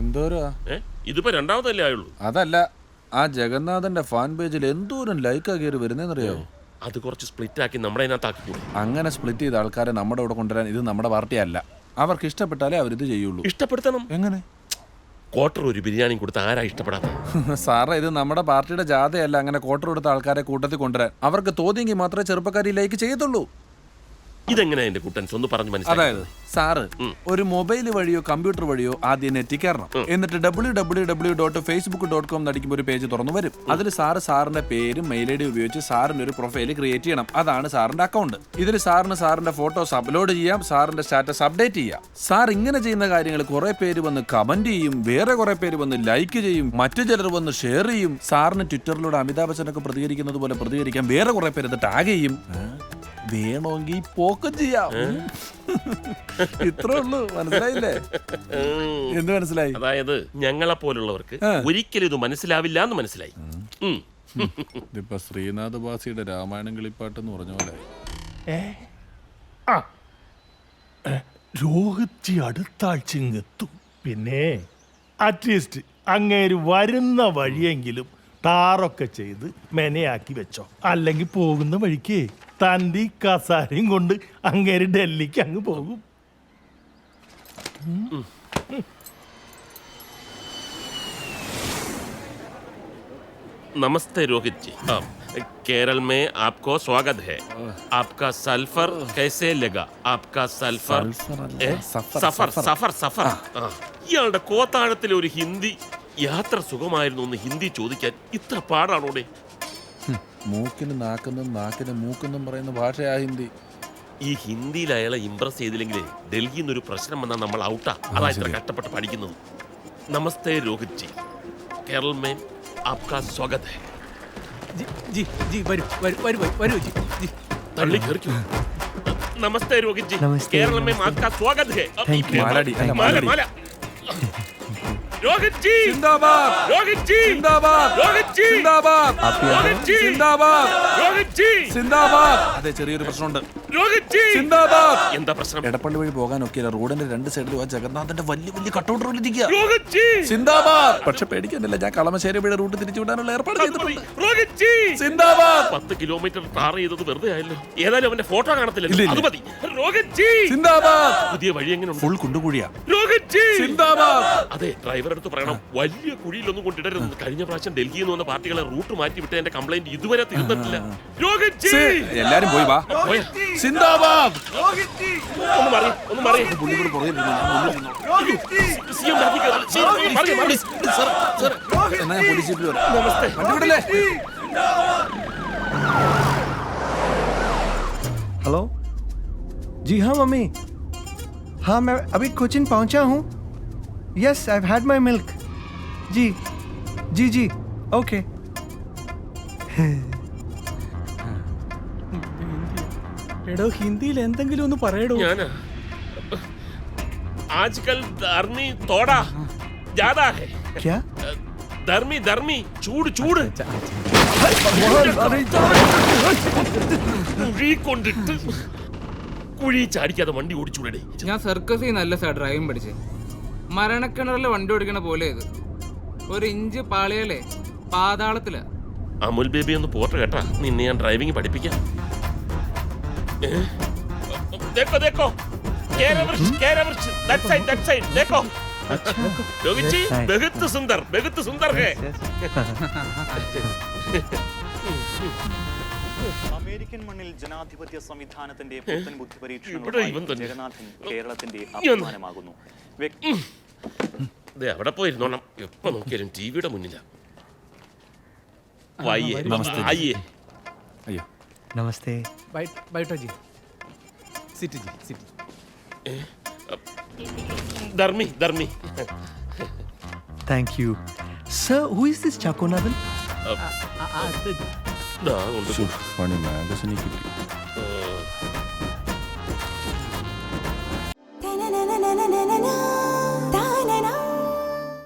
എന്തോരാ ഇതിപ്പോ രണ്ടാമതല്ലേ ആയുള്ളൂ. അതല്ല, ആ ജഗന്നാഥന്റെ ഫാൻ പേജിൽ എന്തോരം ലൈക്കാ കയറി വരുന്നേന്നറിയോ? അത് കുറച്ച് സ്പ്ലിറ്റ് ആക്കി നമ്മുടെ അതിനകത്താക്കി. അങ്ങനെ സ്പ്ലിറ്റ് ചെയ്ത ആൾക്കാരെ നമ്മുടെ ഇവിടെ കൊണ്ടുവരാൻ ഇത് നമ്മുടെ പാർട്ടി അല്ല. അവർക്ക് ഇഷ്ടപ്പെട്ടാലേ അവരിത് ചെയ്യുള്ളൂ. ഇഷ്ടപ്പെടുത്തണം. എങ്ങനെ? ക്വാർട്ടർ ഒരു ബിരിയാണി കൊടുത്ത് ആരാ ഇഷ്ടപ്പെടാത്ത? സാറേ, ഇത് നമ്മുടെ പാർട്ടിയുടെ ജാഥയല്ല അങ്ങനെ ക്വാർട്ടർ കൊടുത്ത ആൾക്കാരെ കൂട്ടത്തിൽ കൊണ്ടുവരാൻ. അവർക്ക് തോന്നിയെങ്കിൽ മാത്രമേ ചെറുപ്പക്കാരി ലൈക്ക് ചെയ്യത്തുള്ളൂ. ഇതെങ്ങനെയാ എന്റെ കുട്ടൻസ് ഒന്ന് പറഞ്ഞു മനസ്സിലായി. അതായത് സാറ് ഒരു മൊബൈൽ വഴിയോ കമ്പ്യൂട്ടർ വഴിയോ ആദ്യം നെറ്റിൽ കയറണം. എന്നിട്ട് www.facebook.com അടിക്കുമ്പോൾ ഒരു പേജ് തുറന്നു വരും. അതിൽ സാറിന്റെ പേരും മെയിൽ ഐ ഡി ഉപയോഗിച്ച് സാറിന്റെ ഒരു പ്രൊഫൈൽ ക്രിയേറ്റ് ചെയ്യണം. അതാണ് സാറിന്റെ അക്കൗണ്ട്. ഇതിൽ സാറിന്റെ ഫോട്ടോസ് അപ്ലോഡ് ചെയ്യാം, സാറിന്റെ സ്റ്റാറ്റസ് അപ്ഡേറ്റ് ചെയ്യാം. സാർ ഇങ്ങനെ ചെയ്യുന്ന കാര്യങ്ങൾ കുറെ പേര് വന്ന് കമന്റ് ചെയ്യും, വേറെ കുറെ പേര് വന്ന് ലൈക്ക് ചെയ്യും, മറ്റു ചിലർ വന്ന് ഷെയർ ചെയ്യും. സാറിന് ട്വിറ്ററിലൂടെ അമിതാഭ് ബച്ചനൊക്കെ പ്രതികരിക്കുന്നത് പോലെ പ്രതികരിക്കാൻ വേറെ കുറെ പേര് ടാഗ് ചെയ്യും. വേണമെങ്കിൽ പോക്കം ചെയ്യാം. ഇത്രേ ഉള്ളൂ. മനസ്സിലായില്ലേ? എന്ത് മനസ്സിലായി? അതായത് ഞങ്ങളെ പോലുള്ളവർക്ക് ഒരിക്കലും ഇത് മനസ്സിലാവില്ല എന്ന് മനസ്സിലായി. ഇതിപ്പോ ശ്രീനാഥ് ബാസിയുടെ രാമായണം കളിപ്പാട്ട് എന്ന് പറഞ്ഞ പോലെ. രോഹിത് അടുത്ത ആഴ്ച എത്തും. പിന്നെ അറ്റ്ലീസ്റ്റ് അങ്ങേര് വരുന്ന വഴിയെങ്കിലും ടാറൊക്കെ ചെയ്ത് മെനയാക്കി വെച്ചോ. അല്ലെങ്കിൽ പോകുന്ന വഴിക്ക് തൻ്റെ കസാരയും കൊണ്ട് അങ്ങേര് ഡൽഹിക്ക് അങ്ങ് പോകും. नमस्ते रोहित जी, केरल में आपको स्वागत है. आपका सल्फर कैसे लगा? आपका सल्फर സഫർ. ഇയാളുടെ കോത്താഴത്തിലെ ഒരു ഹിന്ദി യാത്ര സുഖമായിരുന്നു എന്ന് ഹിന്ദി ചോദിക്കാൻ ഇത്ര പാടാണോടെ? മൂക്കിന് നാക്കെന്നും നാക്കിന് മൂക്കെന്നും പറയുന്ന ഭാഷയാ ഹിന്ദി. ഈ ഹിന്ദിയിൽ അയാളെ ഇംപ്രസ് ചെയ്തില്ലെങ്കിൽ ഡൽഹിയിൽ നിന്നൊരു പ്രശ്നം വന്നാൽ നമ്മൾ ഔട്ടാ. അതാ ഇത്ര കഷ്ടപ്പെട്ട് പഠിക്കുന്നത്. നമസ്തേ രോഹിത് ജി, കേരള में आपका स्वागत है. जी जी वरु वरु वरु वरु जी जी तल्ली घर क्यों? नमस्ते रोहित जी, केरल में आपका स्वागत है. माला रोहित जी जिंदाबाद, रोहित जी जिंदाबाद, रोहित जी जिंदाबाद, रोहित जी जिंदाबाद, रोहित जी जिंदाबाद. അതെ, ചെറിയൊരു പ്രശ്നമുണ്ട്. रोहित जी जिंदाबाद. എന്താ പ്രശ്നം? എടപ്പള്ളി വഴി പോകാനൊക്കെ റോഡിന്റെ രണ്ട് സൈഡിലും ആ ജഗന്നാഥന്റെ വലിയ വലിയ കട്ടൗട്ട് ഇരിക്കുക. रोहित जी സിന്ദാബാദ്. പക്ഷെ പേടിക്കാനില്ല, ഞാൻ കളമശ്ശേരി വഴി റൂട്ട് തിരിച്ചു വിടാനുള്ള ഏർപ്പാട് ചെയ്തിട്ടുണ്ട്. रोहित जी സിന്ദാബാദ്. 10 കിലോമീറ്റർ ടാർ ചെയ്തത് വെറുതെ ആയല്ലോ. ഏതായാലും അവന്റെ ഫോട്ടോ കാണത്തില്ല. അത് മതി. रोहित जी സിന്ദാബാദ്. പുതിയ വഴി എങ്ങനെ? ഫുൾ കുണ്ടുകുഴിയാ. रोहित जी സിന്ദാബാദ്. അതെ, ഡ്രൈവർ അടുത്ത് പറയണം വലിയ കുഴിയിലൊന്നും കൊണ്ടിടരുത്. കഴിഞ്ഞ പ്രാവശ്യം ഡൽഹിയിൽ നിന്ന് വന്ന പാർട്ടികളെ റൂട്ട് മാറ്റി വിട്ട് എന്റെ കംപ്ലൈന്റ് ഇതുവരെ തീർന്നിട്ടില്ല. रोहित जी എല്ലാരും പോയി വാ. സിന്ദാബാദ്. ഒന്ന് മാറി പുള്ളിക്കൂടെ പുറകെ എന്നാ ഞാൻ പോലീസ് ജീപ്പിൽ വരാം. നമസ്തേ. വണ്ടി വിടല്ലേ? हेलो जी हाँ मम्मी, हाँ मैं अभी कोचिन पहुंचा हूँ. Yes I have had my milk. जी जी जी ओके. എടോ ഹിന്ദിയിൽ എന്തെങ്കിലും ഒന്ന് പറയടോ. ഞാനാ आजकल धर्मी थोड़ा ज्यादा है. क्या? धर्मी चूड़ കുഴി കൊണ്ടിട്ട് കുഴി ചാടിക്കാതെ വണ്ടി ഓടിച്ചൂടെ? ഞാൻ സർക്കസിൽ നല്ല ഡ്രൈവിംഗ് പഠിച്ചേ. മരണക്കിണറിൽ വണ്ടി ഓടിക്കണ പോലെ ഇത്. ഒരു ഇഞ്ച് പാളിയല്ലേ പാതാളത്തില. അമുൽ ബേബി ഒന്ന് പോട്ടെ കേട്ടാ, നിന്നെ ഞാൻ ഡ്രൈവിംഗ് പഠിപ്പിക്കാം. देखो देखो केरा वृक्ष that side देखो. रोहित जी बहुत सुंदर है. അമേരിക്കൻ മണ്ണിൽ ജനാധിപത്യ സംവിധാനത്തിന്റെ പുത്തൻ ബുദ്ധി പരീക്ഷണങ്ങൾ ജഗന്നാഥൻ കേരളത്തിന്റെ അഭിമാനമാകുന്നു. അവിടെ പോയിരുന്നോണം, എപ്പോ നോക്കിയാലും ടിവിയുടെ മുന്നിലാ. आइए. അയ്യോ, नमस्ते. बैठो जी. सिटी जी सिटी. धर्मी Thank you. Sir, who is this Chakonathan? പണി മാഗസിനിൽ കിട്ടി. na na na na na na